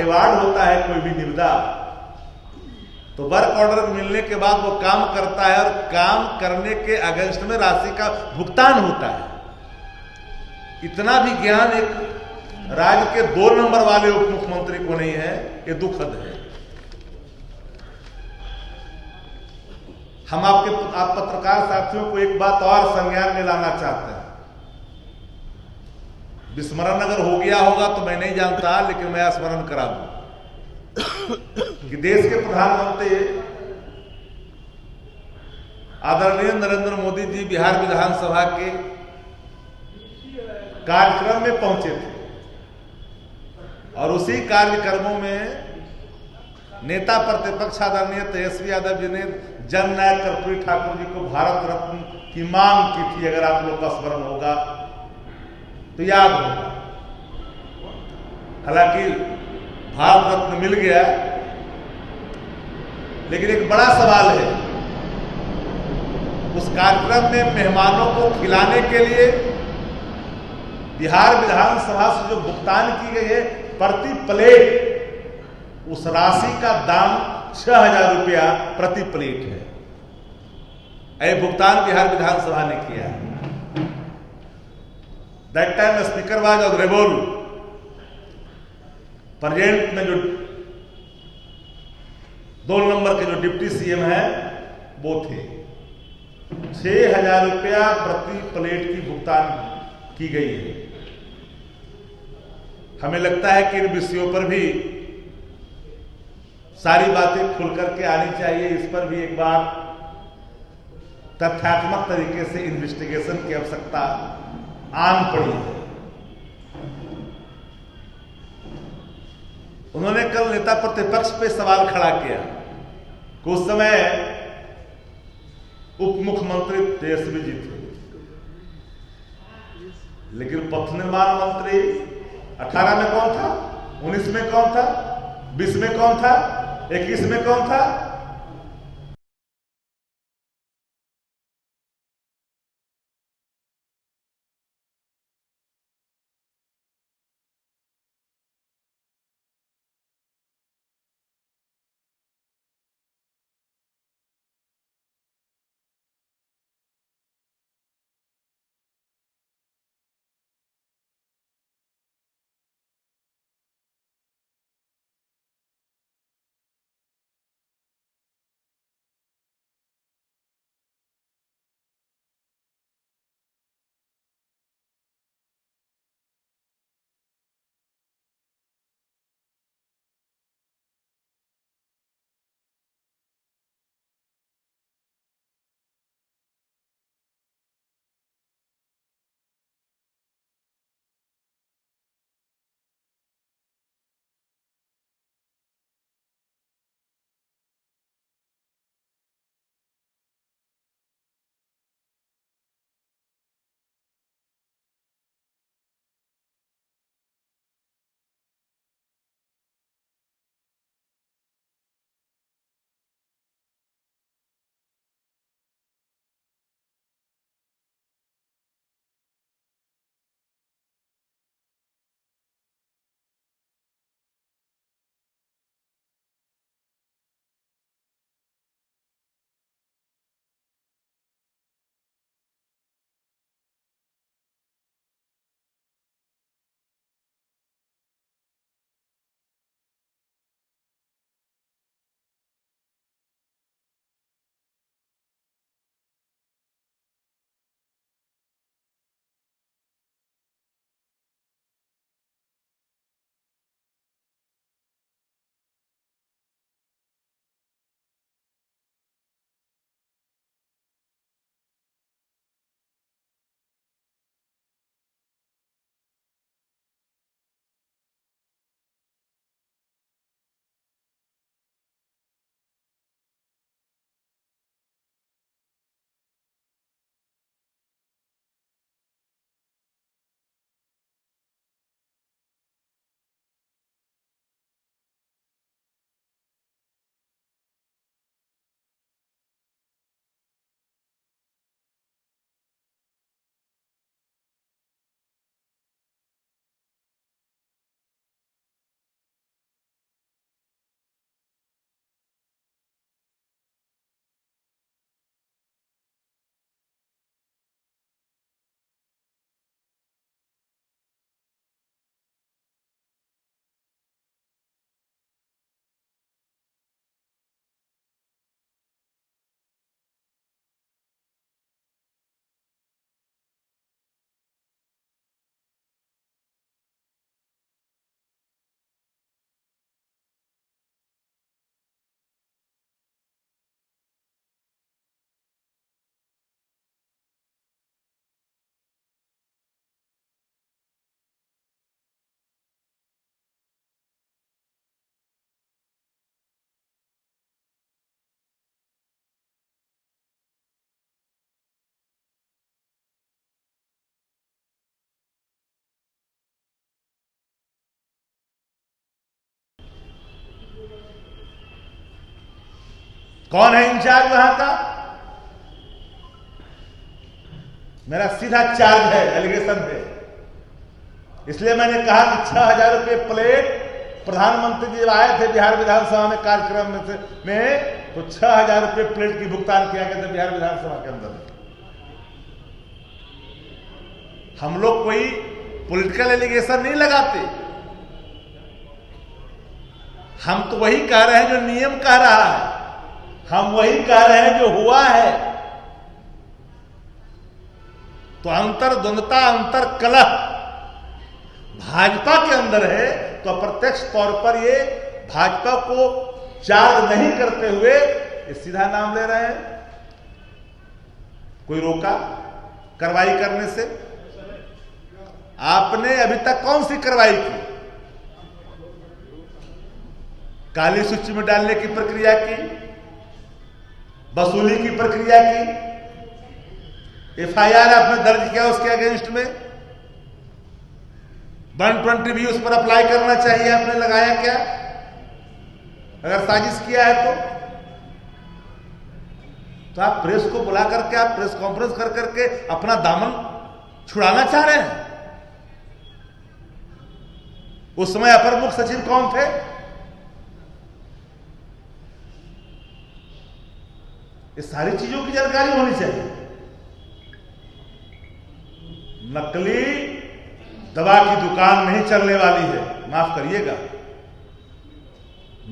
Award होता है, कोई भी निविदा, तो वर्क ऑर्डर मिलने के बाद वो काम करता है और काम करने के अगेंस्ट में राशि का भुगतान होता है। इतना भी ज्ञान एक राज्य के 2 नंबर वाले उप मुख्यमंत्री को नहीं है, ये दुखद है। हम आप पत्रकार साथियों को एक बात और संज्ञान में लाना चाहते हैं। विस्मरण अगर हो गया होगा तो मैं नहीं जानता, लेकिन मैं स्मरण करा दूं कि देश के प्रधानमंत्री आदरणीय नरेंद्र मोदी जी बिहार विधानसभा के कार्यक्रम में पहुंचे थे और उसी कार्यक्रमों में नेता प्रतिपक्ष आदरणीय तेजस्वी यादव जी ने जननायक कर्पूरी ठाकुर जी को भारत रत्न की मांग की थी। अगर आप लोग का स्मरण होगा तो याद होगा। हालांकि भारत रत्न मिल गया, लेकिन एक बड़ा सवाल है, उस कार्यक्रम में मेहमानों को खिलाने के लिए बिहार विधानसभा से जो भुगतान की गई है प्रति प्लेट, उस राशि का दाम 6,000 रुपया प्रति प्लेट है। यह भुगतान बिहार विधानसभा ने किया। That time speaker was honourable, present में जो 2 नंबर के जो डिप्टी सीएम है वो थे। 6,000 रुपया प्रति प्लेट की भुगतान की गई है। हमें लगता है कि इन विषयों पर भी सारी बातें खुल करके आनी चाहिए। इस पर भी एक बार तथ्यात्मक तरीके से इन्वेस्टिगेशन की आवश्यकता आन पड़ी है। उन्होंने कल नेता प्रतिपक्ष पे सवाल खड़ा किया कि उस समय उप मुख्यमंत्री तेजस्वी जी थे, लेकिन पथ निर्माण मंत्री 18 में कौन था, 19 में कौन था, 20 में कौन था, 21 में कौन था? कौन है इंचार्ज वहां का? मेरा सीधा चार्ज है, एलिगेशन है। इसलिए मैंने कहा कि 6,000 रुपये प्लेट प्रधानमंत्री जी आए थे बिहार विधानसभा में कार्यक्रम में तो 6,000 रुपये प्लेट की भुगतान किया गया था बिहार विधानसभा के अंदर। हम लोग कोई पॉलिटिकल एलिगेशन नहीं लगाते, हम तो वही कह रहे हैं जो नियम कह रहा है, हम वही कह रहे हैं जो हुआ है। तो अंतर्द्वंदता, अंतर कलह भाजपा के अंदर है, तो अप्रत्यक्ष तौर पर ये भाजपा को चार्ज नहीं करते हुए ये सीधा नाम ले रहे हैं। कोई रोका कार्रवाई करने से? आपने अभी तक कौन सी कार्रवाई की? काली सूची में डालने की प्रक्रिया की, वसूली की प्रक्रिया की, एफआईआर आपने दर्ज किया उसके अगेंस्ट में, 120 भी उस पर अप्लाई करना चाहिए, आपने लगाया क्या? अगर साजिश किया है तो आप प्रेस को बुला करके, आप प्रेस कॉन्फ्रेंस कर करके अपना दामन छुड़ाना चाह रहे हैं। उस समय अपर मुख्य सचिव कौन थे? ये सारी चीजों की जानकारी होनी चाहिए। नकली दवा की दुकान नहीं चलने वाली है, माफ करिएगा।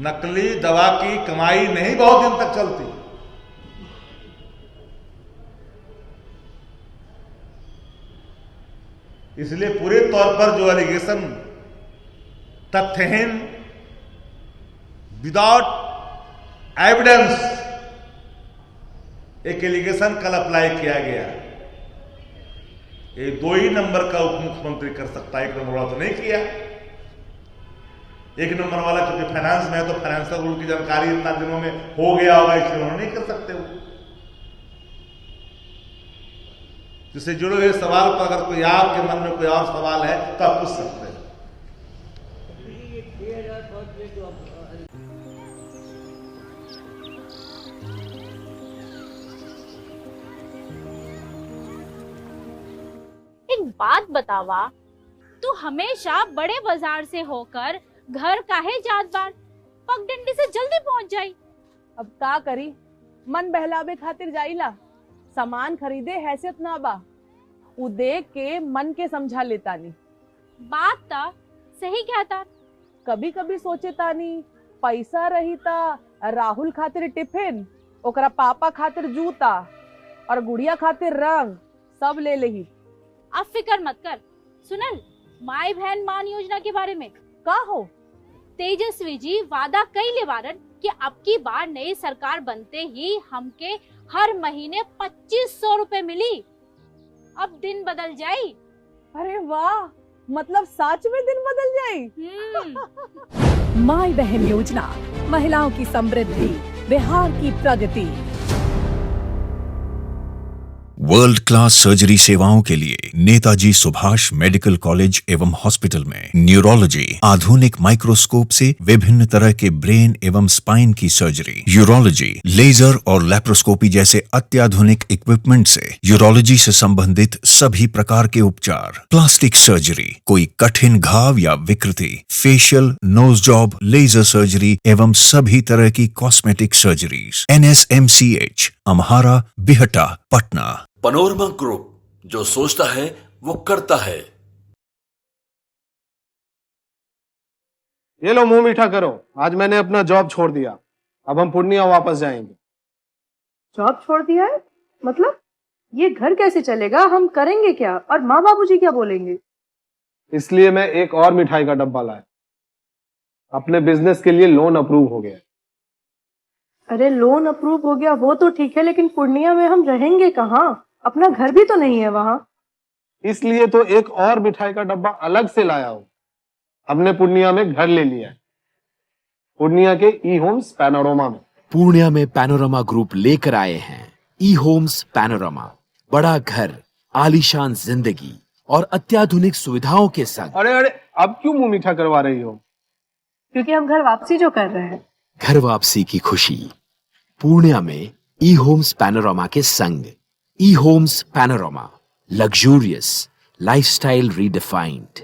नकली दवा की कमाई नहीं बहुत दिन तक चलती। इसलिए पूरे तौर पर जो एलिगेशन तथ्यहीन, विदाउट एविडेंस एक एलिगेशन कल अप्लाई किया गया, ये 2 ही नंबर का उप मुख्यमंत्री कर सकता है, 1 नंबर वाला तो नहीं किया। 1 नंबर वाला क्योंकि फाइनेंस में है तो फाइनेंशियल रूल की जानकारी इतना दिनों में हो गया होगा, इसलिए उन्होंने नहीं कर सकते वो। जिससे जुड़े हुए सवाल पर अगर कोई आपके मन में कोई और सवाल है तो आप पूछ सकते हैं। एक बात बतावा, तू हमेशा बड़े बाजार से होकर घर काहे जात बार? पगडंडी से जल्दी पहुंच जाई। अब का करी, मन बहलावे खातिर जाइला, सामान खरीदे हैसियत ना बा, उ देख के मन के समझा लेता नी। बात ता सही कहता। कभी कभी सोचे तानी पैसा रही ता राहुल खातिर टिफिन, ओकरा पापा खातिर जूता और गुड़िया खातिर रंग सब ले लेही। अब फिक्र मत कर। सुनल माई बहन मान योजना के बारे में का हो? तेजस्वी जी वादा कइले बारन कि अब की बार नई सरकार बनते ही हमके हर महीने 2500 रुपए मिली। अब दिन बदल जाई। अरे वाह, मतलब सच में दिन बदल जाई। माई बहन योजना, महिलाओं की समृद्धि, बिहार की प्रगति। वर्ल्ड क्लास सर्जरी सेवाओं के लिए नेताजी सुभाष मेडिकल कॉलेज एवं हॉस्पिटल में न्यूरोलॉजी, आधुनिक माइक्रोस्कोप से विभिन्न तरह के ब्रेन एवं स्पाइन की सर्जरी, यूरोलॉजी, लेजर और लैप्रोस्कोपी जैसे अत्याधुनिक इक्विपमेंट से यूरोलॉजी से संबंधित सभी प्रकार के उपचार, प्लास्टिक सर्जरी, कोई कठिन घाव या विकृति, facial, nose job, laser surgery एवं सभी तरह की cosmetic surgeries. NSMCH, Amhara, Bihta, Patna. Panorama group, जो सोचता है वो करता है। ये लो मुंह मीठा करो, आज मैंने अपना जॉब छोड़ दिया, अब हम पूर्णिया वापस जाएंगे। जॉब छोड़ दिया है? मतलब ये घर कैसे चलेगा, हम करेंगे क्या और माँ बाबूजी क्या बोलेंगे? इसलिए मैं एक और मिठाई का डब्बा लाया, अपने बिजनेस के लिए लोन अप्रूव हो गया। अरे लोन अप्रूव हो गया वो तो ठीक है, लेकिन पूर्णिया में हम रहेंगे कहाँ? अपना घर भी तो नहीं है वहाँ। इसलिए तो एक और मिठाई का डब्बा अलग से लाया हूँ। हमने पूर्णिया में घर ले लिया है, पूर्णिया के ई होम्स पैनोरमा में। पूर्णिया में पैनोरमा ग्रुप लेकर आए हैं ई होम्स पैनोरमा, बड़ा घर, आलीशान जिंदगी और अत्याधुनिक सुविधाओं के संग। अरे अब क्यों मुंह मीठा करवा रही हो? क्योंकि हम घर वापसी जो कर रहे हैं। घर वापसी की खुशी पूर्णिया में ई होम्स पैनोरामा के संग। E homes panorama, luxurious lifestyle redefined.